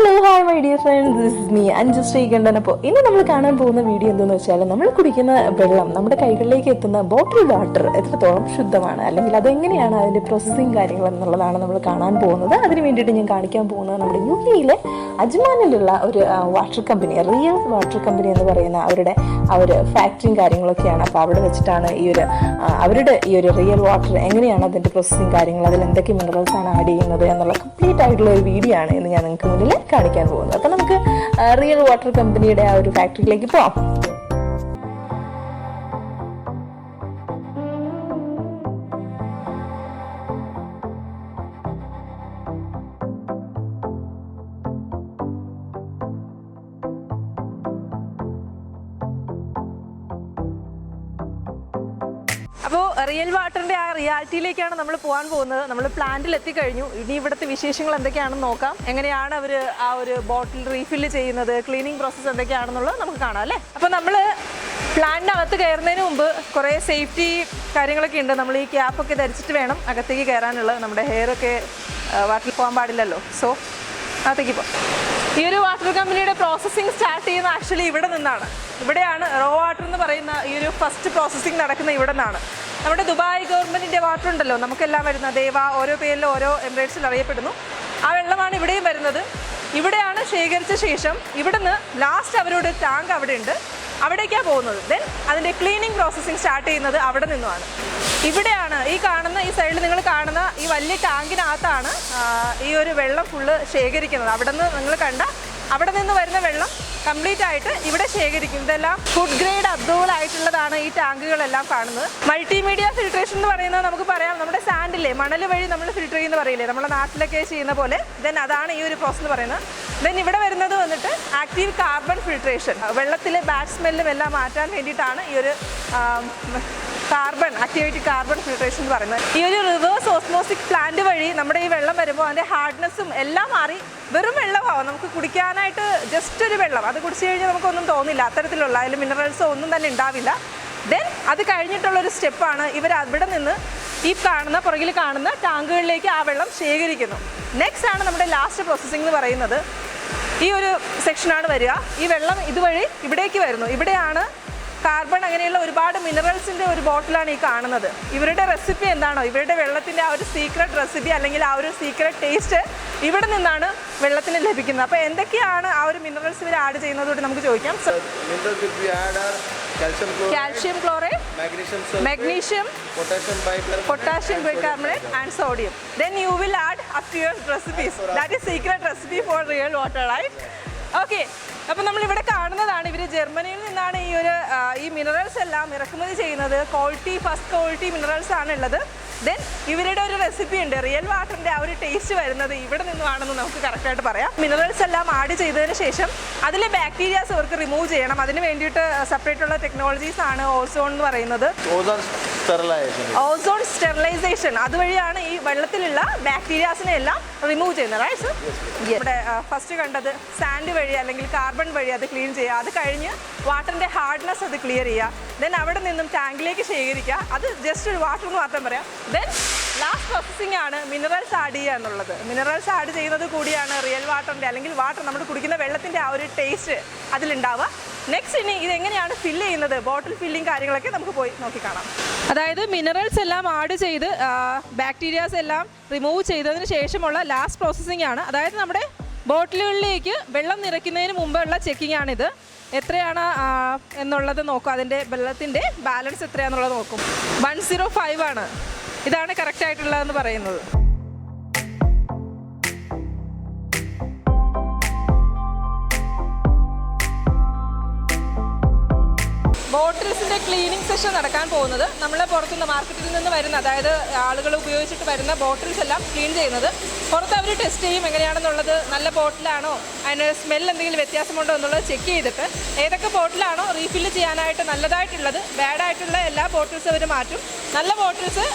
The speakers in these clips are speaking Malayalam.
Hello hi my dear friends, this is me Anju Sreekantan. അപ്പോൾ ഇനി നമ്മൾ കാണാൻ പോകുന്ന വീഡിയോ എന്തെന്ന് വെച്ചാൽ, നമ്മൾ കുടിക്കുന്ന വെള്ളം നമ്മുടെ കൈകളിലേക്ക് എത്തുന്ന ബോട്ടിൽ വാട്ടർ എത്രത്തോളം ശുദ്ധമാണ്, അല്ലെങ്കിൽ അതെങ്ങനെയാണ് അതിൻ്റെ പ്രോസസ്സിങ് കാര്യങ്ങൾ എന്നുള്ളതാണ് നമ്മൾ കാണാൻ പോകുന്നത്. അതിന് വേണ്ടിയിട്ട് ഞാൻ കാണിക്കാൻ പോകുന്നത് നമ്മുടെ യുഎഇയിലെ അജ്മാനിലുള്ള ഒരു water company, real water company എന്ന് പറയുന്ന അവരുടെ ഫാക്ടറിയും കാര്യങ്ങളൊക്കെയാണ്. അപ്പോൾ അവിടെ വെച്ചിട്ടാണ് അവരുടെ ഈ ഒരു റിയൽ വാട്ടർ എങ്ങനെയാണ് അതിൻ്റെ പ്രോസസ്സിങ് കാര്യങ്ങൾ, അതിൽ എന്തൊക്കെ മിനറൽസ് ആണ് ആഡ് ചെയ്യുന്നത് എന്നുള്ള കംപ്ലീറ്റ് ആയിട്ടുള്ള ഒരു വീഡിയോ ആണ് ഇന്ന് ഞാൻ നിങ്ങൾക്ക് മുന്നിൽ കാണിക്കാൻ പോകുന്നത്. അപ്പോൾ നമുക്ക് റിയൽ വാട്ടർ കമ്പനിയുടെ ആ ഒരു ഫാക്ടറിയിലേക്ക് പോവാം. അപ്പോൾ റിയൽ വാട്ടറിൻ്റെ ആ റിയാലിറ്റിയിലേക്കാണ് നമ്മൾ പോകാൻ പോകുന്നത്. നമ്മൾ പ്ലാന്റിൽ എത്തിക്കഴിഞ്ഞു. ഇനി ഇവിടുത്തെ വിശേഷങ്ങൾ എന്തൊക്കെയാണെന്ന് നോക്കാം. എങ്ങനെയാണ് അവർ ആ ഒരു ബോട്ടിൽ റീഫില്ല് ചെയ്യുന്നത്, ക്ലീനിങ് പ്രോസസ്സ് എന്തൊക്കെയാണെന്നുള്ളത് നമുക്ക് കാണാം അല്ലേ. അപ്പോൾ നമ്മൾ പ്ലാന്റിനകത്ത് കയറുന്നതിന് മുമ്പ് കുറേ സേഫ്റ്റി കാര്യങ്ങളൊക്കെ ഉണ്ട്. നമ്മൾ ഈ ക്യാപ്പൊക്കെ ധരിച്ചിട്ട് വേണം അകത്തേക്ക് കയറാനുള്ളത്. നമ്മുടെ ഹെയറൊക്കെ വാട്ടറിൽ പോകാൻ പാടില്ലല്ലോ. സോ അകത്തേക്ക് പോകാം. ഈ ഒരു വാട്ടർ കമ്പനിയുടെ പ്രോസസ്സിങ് സ്റ്റാർട്ട് ചെയ്യുന്ന ആക്ച്വലി ഇവിടെ നിന്നാണ്. ഇവിടെയാണ് റോ വാട്ടർ എന്ന് പറയുന്ന ഈ ഒരു ഫസ്റ്റ് പ്രോസസ്സിങ് നടക്കുന്ന ഇവിടെ നിന്നാണ്. നമ്മുടെ ദുബായ് ഗവൺമെൻറ്റിൻ്റെ വാട്ടർ ഉണ്ടല്ലോ, നമുക്കെല്ലാം വരുന്ന ദേവ, ഓരോ പേരിലും ഓരോ എമിറേറ്റ്സിൽ അറിയപ്പെടുന്നു. ആ വെള്ളമാണ് ഇവിടെയും വരുന്നത്. ഇവിടെയാണ് ശേഖരിച്ച ശേഷം ഇവിടുന്ന് ലാസ്റ്റ് അവരുടെ ടാങ്ക് അവിടെ ഉണ്ട്, അവിടേക്കാണ് പോകുന്നത്. ദെൻ അതിൻ്റെ ക്ലീനിങ് പ്രോസസ്സിങ് സ്റ്റാർട്ട് ചെയ്യുന്നത് അവിടെ നിന്നുമാണ്. ഇവിടെയാണ് ഈ കാണുന്ന, ഈ സൈഡിൽ നിങ്ങൾ കാണുന്ന ഈ വലിയ ടാങ്കിനകത്താണ് ഈ ഒരു വെള്ളം ഫുള്ള് ശേഖരിക്കുന്നത്. അവിടെ നിന്ന് നിങ്ങൾ കണ്ട അവിടെ നിന്ന് വരുന്ന വെള്ളം കംപ്ലീറ്റ് ആയിട്ട് ഇവിടെ ശേഖരിക്കും. ഇതെല്ലാം ഫുഡ് ഗ്രേഡ് അപ്രൂവൽ ആയിട്ടുള്ളതാണ് ഈ ടാങ്കുകളെല്ലാം കാണുന്നത്. മൾട്ടിമീഡിയ ഫിൽട്രേഷൻ എന്ന് പറയുന്നത് നമുക്ക് പറയാം, നമ്മുടെ സാൻഡില്ലേ, മണൽ വഴി നമ്മൾ ഫിൽറ്റർ ചെയ്യുന്ന പറയില്ലേ, നമ്മുടെ നാട്ടിലൊക്കെ ചെയ്യുന്ന പോലെ. ദെൻ അതാണ് ഈ ഒരു പ്രോസസ് എന്ന് പറയുന്നത്. ദെൻ ഇവിടെ വരുന്നത് വന്നിട്ട് ആക്റ്റീവ് കാർബൺ ഫിൽട്രേഷൻ, വെള്ളത്തിലെ ബാഡ് സ്മെല്ലും എല്ലാം മാറ്റാൻ വേണ്ടിയിട്ടാണ് ഈ ഒരു ആക്ടിവേറ്റഡ് കാർബൺ ഫിൽട്രേഷൻ എന്ന് പറയുന്നത്. ഈ ഒരു റിവേഴ്സ് ഓസ്മോസിക് പ്ലാന്റ് വഴി നമ്മുടെ ഈ വെള്ളം വരുമ്പോൾ അതിൻ്റെ ഹാർഡ്നെസ്സും എല്ലാം മാറി വെറും വെള്ളമാവും. നമുക്ക് കുടിക്കാനായിട്ട് ജസ്റ്റ് ഒരു വെള്ളം, അത് കുടിച്ചു കഴിഞ്ഞാൽ നമുക്കൊന്നും തോന്നില്ല, അത്തരത്തിലുള്ള അതിൽ മിനറൽസോ ഒന്നും തന്നെ ഉണ്ടാവില്ല. ദെൻ അത് കഴിഞ്ഞിട്ടുള്ളൊരു സ്റ്റെപ്പാണ് ഇവർ അവിടെ നിന്ന് ഈ കാണുന്ന പുറകിൽ കാണുന്ന ടാങ്കുകളിലേക്ക് ആ വെള്ളം ശേഖരിക്കുന്നു. നെക്സ്റ്റ് ആണ് നമ്മുടെ ലാസ്റ്റ് പ്രോസസ്സിംഗ് എന്ന് പറയുന്നത്. ഈ ഒരു സെക്ഷനാണ് വരിക. ഈ വെള്ളം ഇതുവഴി ഇവിടേക്ക് വരുന്നു. ഇവിടെയാണ് കാർബൺ അങ്ങനെയുള്ള ഒരുപാട് മിനറൽസിൻ്റെ ഒരു ബോട്ടിലാണ് ഈ കാണുന്നത്. ഇവരുടെ റെസിപ്പി എന്താണോ, ഇവരുടെ വെള്ളത്തിൻ്റെ ആ ഒരു സീക്രട്ട് റെസിപ്പി അല്ലെങ്കിൽ ആ ഒരു സീക്രട്ട് ടേസ്റ്റ് ഇവിടെ നിന്നാണ് വെള്ളത്തിന് ലഭിക്കുന്നത്. അപ്പോൾ എന്തൊക്കെയാണ് ആ ഒരു മിനറൽസ് ഇവർ ആഡ് ചെയ്യുന്നതോട് നമുക്ക് ചോദിക്കാം. Calcium chloride, magnesium, potassium bicarbonate and sodium. Then you will add up to your recipes. That is secret recipe for real water, right? Okay. അപ്പോൾ നമ്മളിവിടെ കാണുന്നതാണ്, ഇവർ ജർമ്മനിയിൽ നിന്നാണ് ഈ മിനറൽസ് എല്ലാം ഇറക്കുമതി ചെയ്യുന്നത്. ഫസ്റ്റ് ക്വാളിറ്റി മിനറൽസ് ആണ് ഉള്ളത്. ദെൻ ഇവരുടെ ഒരു റെസിപ്പി ഉണ്ട്, റിയൽ വാട്ടറിൻ്റെ ആ ഒരു ടേസ്റ്റ് വരുന്നത് ഇവിടെ നിന്നുമാണെന്ന് നമുക്ക് കറക്റ്റായിട്ട് പറയാം. മിനറൽസ് എല്ലാം ആഡ് ചെയ്തതിന് ശേഷം അതിലെ ബാക്ടീരിയാസ് അവർക്ക് റിമൂവ് ചെയ്യണം. അതിന് വേണ്ടിയിട്ട് സെപ്പറേറ്റ് ഉള്ള ടെക്നോളജീസ് ആണ് ഓസോൺ എന്ന് പറയുന്നത്. ഓസോൺ സ്റ്റെറിലൈസേഷൻ, അതുവഴിയാണ് ഈ വെള്ളത്തിലുള്ള ബാക്ടീരിയാസിനെ എല്ലാം റിമൂവ് ചെയ്യുന്നത്. Right sir? ഇവിടെ ഫസ്റ്റ് കണ്ടത് സാൻഡ് വഴി അല്ലെങ്കിൽ കാർബൺ വഴി അത് ക്ലീൻ ചെയ്യുക. അത് കഴിഞ്ഞ് വാട്ടറിൻ്റെ ഹാർഡ്നെസ് അത് ക്ലിയർ ചെയ്യുക. ദെൻ അവിടെ നിന്നും ടാങ്കിലേക്ക് ശേഖരിക്കുക. അത് ജസ്റ്റ് ഒരു വാട്ടർ എന്ന് മാത്രം പറയാം. ദെൻ ലാസ്റ്റ് പ്രോസസ്സിംഗ് ആണ് മിനറൽസ് ആഡ് ചെയ്യുക എന്നുള്ളത്. മിനറൽസ് ആഡ് ചെയ്യുന്നത് കൂടിയാണ് റിയൽ വാട്ടറിൻ്റെ അല്ലെങ്കിൽ വാട്ടർ നമ്മൾ കുടിക്കുന്ന വെള്ളത്തിൻ്റെ ആ ഒരു ടേസ്റ്റ് അതിലുണ്ടാവുക. നെക്സ്റ്റ് ഇനി ഇതെങ്ങനെയാണ് ഫില്ല് ചെയ്യുന്നത്, ബോട്ടിൽ ഫില്ലിങ് കാര്യങ്ങളൊക്കെ നമുക്ക് പോയി നോക്കിക്കാണാം. അതായത് മിനറൽസ് എല്ലാം ആഡ് ചെയ്ത് ബാക്ടീരിയാസ് എല്ലാം റിമൂവ് ചെയ്തതിന് ശേഷമുള്ള ലാസ്റ്റ് പ്രോസസ്സിംഗ് ആണ്. അതായത് നമ്മുടെ ബോട്ടിലുകളിലേക്ക് വെള്ളം നിറയ്ക്കുന്നതിന് മുമ്പുള്ള ചെക്കിംഗ് ആണിത്. എത്രയാണ് എന്നുള്ളത് നോക്കും, അതിൻ്റെ വെള്ളത്തിൻ്റെ ബാലൻസ് എത്രയാണെന്നുള്ളത് നോക്കും. 105 ആണ്, ഇതാണ് കറക്റ്റ് ആയിട്ടുള്ളതെന്ന് പറയുന്നത്. ബോട്ടിൽസിൻ്റെ ക്ലീനിങ് സെഷൻ നടക്കാൻ പോകുന്നത്, നമ്മൾ പുറത്തുനിന്ന് മാർക്കറ്റിൽ നിന്ന് വരുന്ന, അതായത് ആളുകൾ ഉപയോഗിച്ചിട്ട് വരുന്ന ബോട്ടിൽസ് എല്ലാം ക്ലീൻ ചെയ്യുന്നത് പുറത്ത് അവർ ടെസ്റ്റ് ചെയ്യും എങ്ങനെയാണെന്നുള്ളത്. നല്ല ബോട്ടിലാണോ, അതിന് സ്മെൽ എന്തെങ്കിലും വ്യത്യാസമുണ്ടോ എന്നുള്ളത് ചെക്ക് ചെയ്തിട്ട് ഏതൊക്കെ ബോട്ടിലാണോ റീഫില്ല് ചെയ്യാനായിട്ട് നല്ലതായിട്ടുള്ളത്, ബാഡായിട്ടുള്ള എല്ലാ ബോട്ടിൽസും അവർ മാറ്റും. നല്ല ബോട്ടിൽസ്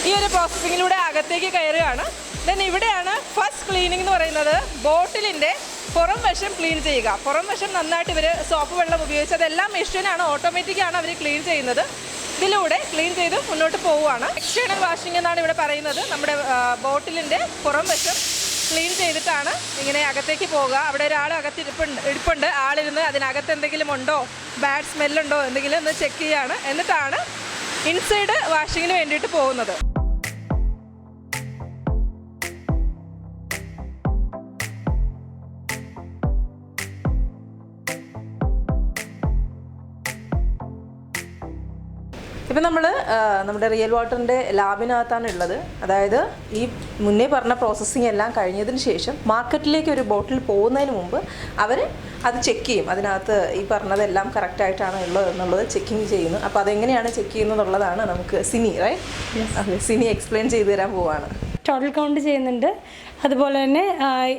ഈ ഒരു പ്രോസസ്സിങ്ങിലൂടെ അകത്തേക്ക് കയറുകയാണ്. ദെൻ ഇവിടെയാണ് ഫസ്റ്റ് ക്ലീനിങ് എന്ന് പറയുന്നത്. ബോട്ടിലിൻ്റെ പുറം വശം ക്ലീൻ ചെയ്യുക. പുറം വശം നന്നായിട്ട് ഇവർ സോപ്പ് വെള്ളം ഉപയോഗിച്ച്, അതെല്ലാം മെഷീനാണ്, ഓട്ടോമാറ്റിക്കാണ് അവർ ക്ലീൻ ചെയ്യുന്നത്. ഇതിലൂടെ ക്ലീൻ ചെയ്ത് മുന്നോട്ട് പോവുകയാണ്. എക്സ്റ്റേണൽ വാഷിംഗ് എന്നാണ് ഇവിടെ പറയുന്നത്. നമ്മുടെ ബോട്ടിലിൻ്റെ പുറം വശം ക്ലീൻ ചെയ്തിട്ടാണ് ഇങ്ങനെ അകത്തേക്ക് പോകുക. അവിടെ ഒരാൾ ഇരിപ്പുണ്ട്. ആളിരുന്ന് അതിനകത്ത് എന്തെങ്കിലും ഉണ്ടോ, ബാഡ് സ്മെല്ലുണ്ടോ എന്തെങ്കിലും ഒന്ന് ചെക്ക് ചെയ്യാണ്. എന്നിട്ടാണ് ഇൻസൈഡ് വാഷിങ്ങിന് വേണ്ടിയിട്ട് പോകുന്നത്. ഇപ്പം നമ്മൾ നമ്മുടെ റിയൽ വാട്ടറിൻ്റെ ലാബിനകത്താണ് ഉള്ളത്. അതായത് ഈ മുന്നേ പറഞ്ഞ പ്രോസസ്സിങ് എല്ലാം കഴിഞ്ഞതിന് ശേഷം മാർക്കറ്റിലേക്ക് ഒരു ബോട്ടിൽ പോകുന്നതിന് മുമ്പ് അവർ അത് ചെക്ക് ചെയ്യും. അതിനകത്ത് ഈ പറഞ്ഞതെല്ലാം കറക്റ്റായിട്ടാണ് ഉള്ളത് എന്നുള്ളത് ചെക്കിങ് ചെയ്യുന്നു. അപ്പോൾ അതെങ്ങനെയാണ് ചെക്ക് ചെയ്യുന്നതെന്നുള്ളതാണ് നമുക്ക് സിനി സിനി എക്സ്പ്ലെയിൻ ചെയ്തു തരാൻ പോവാണ്. ടോട്ടൽ കൗണ്ട് ചെയ്യുന്നുണ്ട്, അതുപോലെ തന്നെ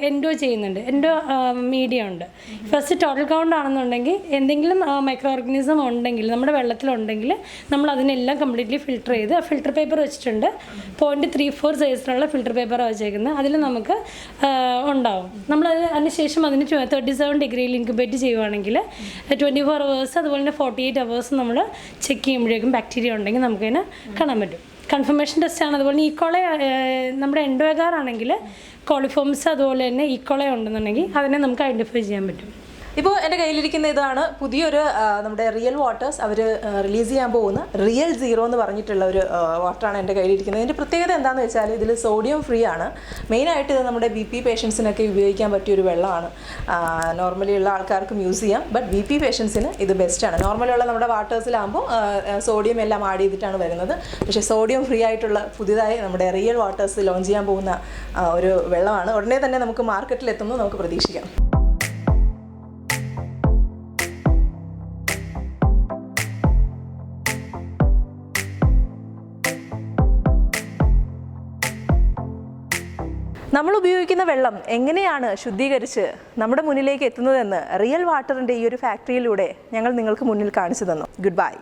എൻഡോ ചെയ്യുന്നുണ്ട്. എൻഡോ മീഡിയം ഉണ്ട്. ഫസ്റ്റ് ടോട്ടൽ കൗണ്ട് ആണെന്നുണ്ടെങ്കിൽ എന്തെങ്കിലും മൈക്രോ ഓർഗാനിസം ഉണ്ടെങ്കിൽ നമ്മുടെ വെള്ളത്തിലുണ്ടെങ്കിൽ നമ്മൾ അതിനെല്ലാം കംപ്ലീറ്റ്ലി ഫിൽട്ടർ ചെയ്ത് ഫിൽട്ടർ പേപ്പർ വെച്ചിട്ടുണ്ട്. 0.34 സൈസിലുള്ള ഫിൽട്ടർ പേപ്പർ വെച്ചേക്കുന്നത്. അതിൽ നമുക്ക് ഉണ്ടാവും. നമ്മളത് അതിനുശേഷം അതിന് 37 ഡിഗ്രിയിൽ ഇൻക്യുബേറ്റ് ചെയ്യുവാണെങ്കിൽ 24 hours അതുപോലെ തന്നെ 48 hours നമ്മൾ ചെക്ക് ചെയ്യുമ്പോഴേക്കും ബാക്ടീരിയ ഉണ്ടെങ്കിൽ നമുക്കതിനെ കാണാൻ പറ്റും. കൺഫർമേഷൻ ടെസ്റ്റാണ്. അതുപോലെ ഈക്കോളെ നമ്മുടെ എൻഡോഗാർ ആണെങ്കിൽ കോളിഫോംസ് അതുപോലെ തന്നെ ഈക്കോളെ ഉണ്ടെന്നുണ്ടെങ്കിൽ അതിനെ നമുക്ക് ഐഡൻറ്റിഫൈ ചെയ്യാൻ പറ്റും. ഇപ്പോൾ എൻ്റെ കയ്യിലിരിക്കുന്ന ഇതാണ് പുതിയൊരു നമ്മുടെ റിയൽ വാട്ടേഴ്സ് അവർ റിലീസ് ചെയ്യാൻ പോകുന്ന റിയൽ സീറോ എന്ന് പറഞ്ഞിട്ടുള്ള ഒരു വാട്ടറാണ് എൻ്റെ കയ്യിലിരിക്കുന്നത്. ഇതിൻ്റെ പ്രത്യേകത എന്താണെന്ന് വെച്ചാൽ ഇതിൽ സോഡിയം ഫ്രീ ആണ്. മെയിനായിട്ട് ഇത് നമ്മുടെ BP പേഷ്യൻസിനൊക്കെ ഉപയോഗിക്കാൻ പറ്റിയൊരു വെള്ളമാണ്. നോർമലി ഉള്ള ആൾക്കാർക്കും യൂസ് ചെയ്യാം, ബട്ട് BP പേഷ്യൻസിന് ഇത് ബെസ്റ്റാണ്. നോർമലുള്ള നമ്മുടെ വാട്ടേഴ്സിലാകുമ്പോൾ സോഡിയം എല്ലാം ആഡ് ചെയ്തിട്ടാണ് വരുന്നത്. പക്ഷേ സോഡിയം ഫ്രീ ആയിട്ടുള്ള പുതിയതായി നമ്മുടെ റിയൽ വാട്ടേഴ്സ് ലോഞ്ച് ചെയ്യാൻ പോകുന്ന ഒരു വെള്ളമാണ്. ഉടനെ തന്നെ നമുക്ക് മാർക്കറ്റിലെത്തുന്നു നമുക്ക് പ്രതീക്ഷിക്കാം. നമ്മൾ ഉപയോഗിക്കുന്ന വെള്ളം എങ്ങനെയാണ് ശുദ്ധീകരിച്ച് നമ്മുടെ മുന്നിലേക്ക് എത്തുന്നതെന്ന് റിയൽ വാട്ടറിൻ്റെ ഈ ഒരു ഫാക്ടറിയിലൂടെ ഞങ്ങൾ നിങ്ങൾക്ക് മുന്നിൽ കാണിച്ചു തന്നു. Good bye.